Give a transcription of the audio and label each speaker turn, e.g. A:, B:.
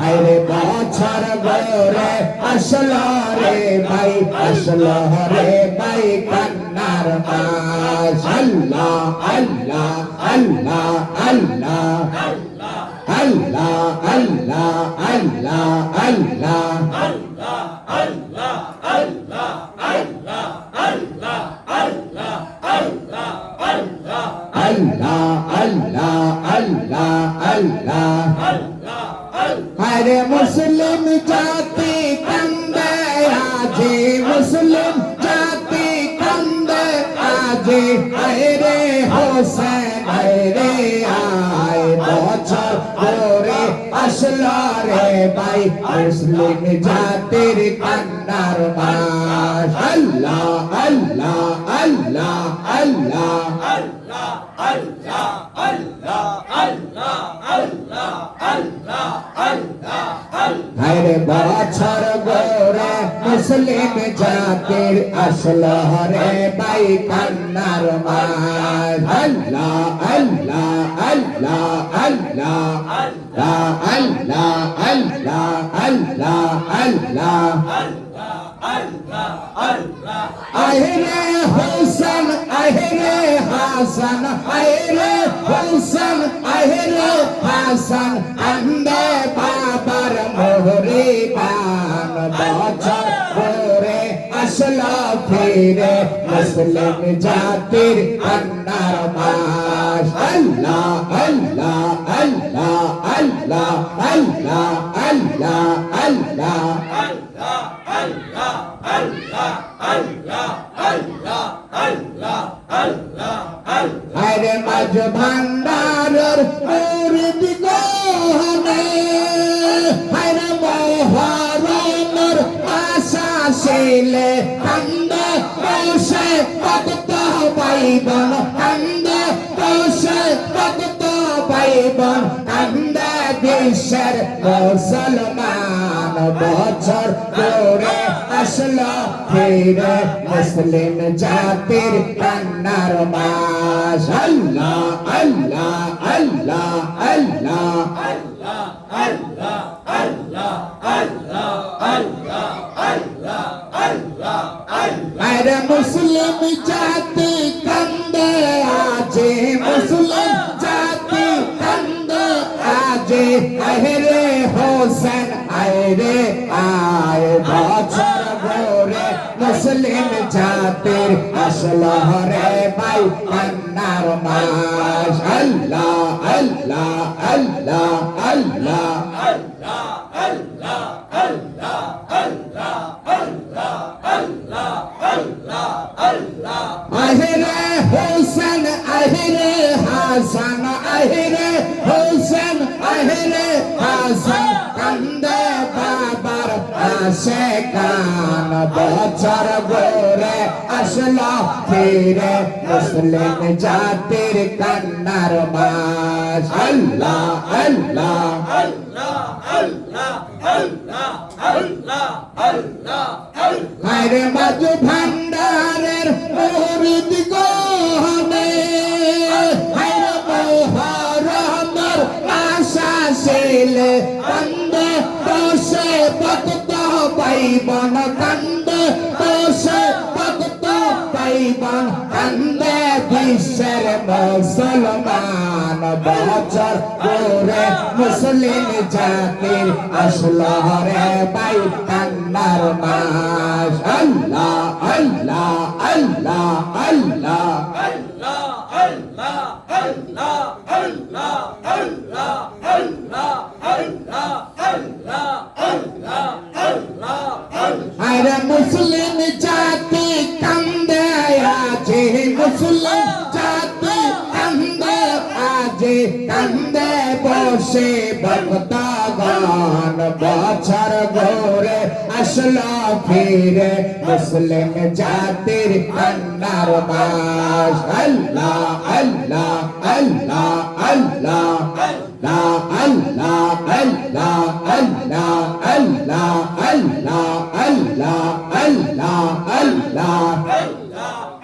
A: আরে বছর গোরে আসলো রে ভাই আসলো রে ভাই কান্নার মাস আল্লাহ আল্লাহ আল্লাহ আল্লাহ আল্লাহ আল্লাহ আল্লাহ আল্লাহ আল্লাহ আল্লাহ আল্লাহ আল্লাহ আরে মুসলিম জাতি কান্দে আজি মুসলিম জাতি কান্দে আজি আরে হোসেন আরে আয় বছর পরে আসলো রে ভাই মুসলিম জাতির কান্নার মাস আল্লাহ আল্লাহ আল্লাহ আল্লাহ আরে বছর গোরে মুসলিম জাতির আসলো রে ভাই কান্নার মাস আল্লাহ আল্লাহ আল্লাহ আল্লাহ আল্লাহ আল্লাহ আল্লাহ আল্লাহ আহিরে হোসেন আহিরে হাসান আহিরে হোসেন আহিরে হাসান কান্দে বাবার মোহরে পান বছর পরে আসলো ফিরে মুসলিম জাতির কান্নার মাস আল্লাহ আল্লাহ আল্লাহ আল্লাহ আল্লাহ আল্লাহ আল্লাহ আরে মাঝ ভান্ডারের মুরিদ গহনে আরে মোহরমের আশা ছিলে কান্দে বসে ভক্ত পাইবন কান্দে বসে ভক্ত পাইবন কান্দে বিশ্বের মুসলমান বছর পরে আসলো ফিরে মুসলিম জাতির কান্নার মাস আল্লাহ আল্লাহ আল্লাহ আল্লাহ আরে মুসলিম জাতি কান্দে আছে মুসলিম জাতি কান্দে আছে আরে হোসেন আরে আয় বছর গোরে মুসলিম জাতির আসলো রে ভাই কান্নার মাস আল্লাহ আল্লাহ আল্লাহ আল্লাহ আহিরে হোসেন আহিরে হাসান আহিরে হোসেন আহিরে হাসান কান্দে বাবার আসে কান বছর গোরে আসলো ফিরে মুসলিম জাতির কান্নার মাস আল্লাহ আল্লাহ আরে মাঝ ভান্ডারের মুরিদ গহনে আরে মোহরমের আশা ছিলে কান্দে বসে ভক্ত পাইবন কান্দে বসে ভক্ত পাইবন কান্দে বিশ্বের মুসলমান বছর পরে মুসলিম জাতির আসলো রে ভাই কান্নার মাস আল্লাহ আল্লাহ আল্লাহ আল্লাহ আরে মুসলিম জাতি কান্দে আছে মুসলিম জাতি কান্দে আছে কান্দে বসে ভক্তগণ বছর গোরে আসলো ফিরে মুসলিম জাতির কান্নার মাস আল্লাহ আল্লাহ আল্লাহ আল্লাহ আল্লাহ আল্লাহ আল্লাহ আল্লাহ আল্লাহ আল্লাহ আল্লাহ আল্লাহ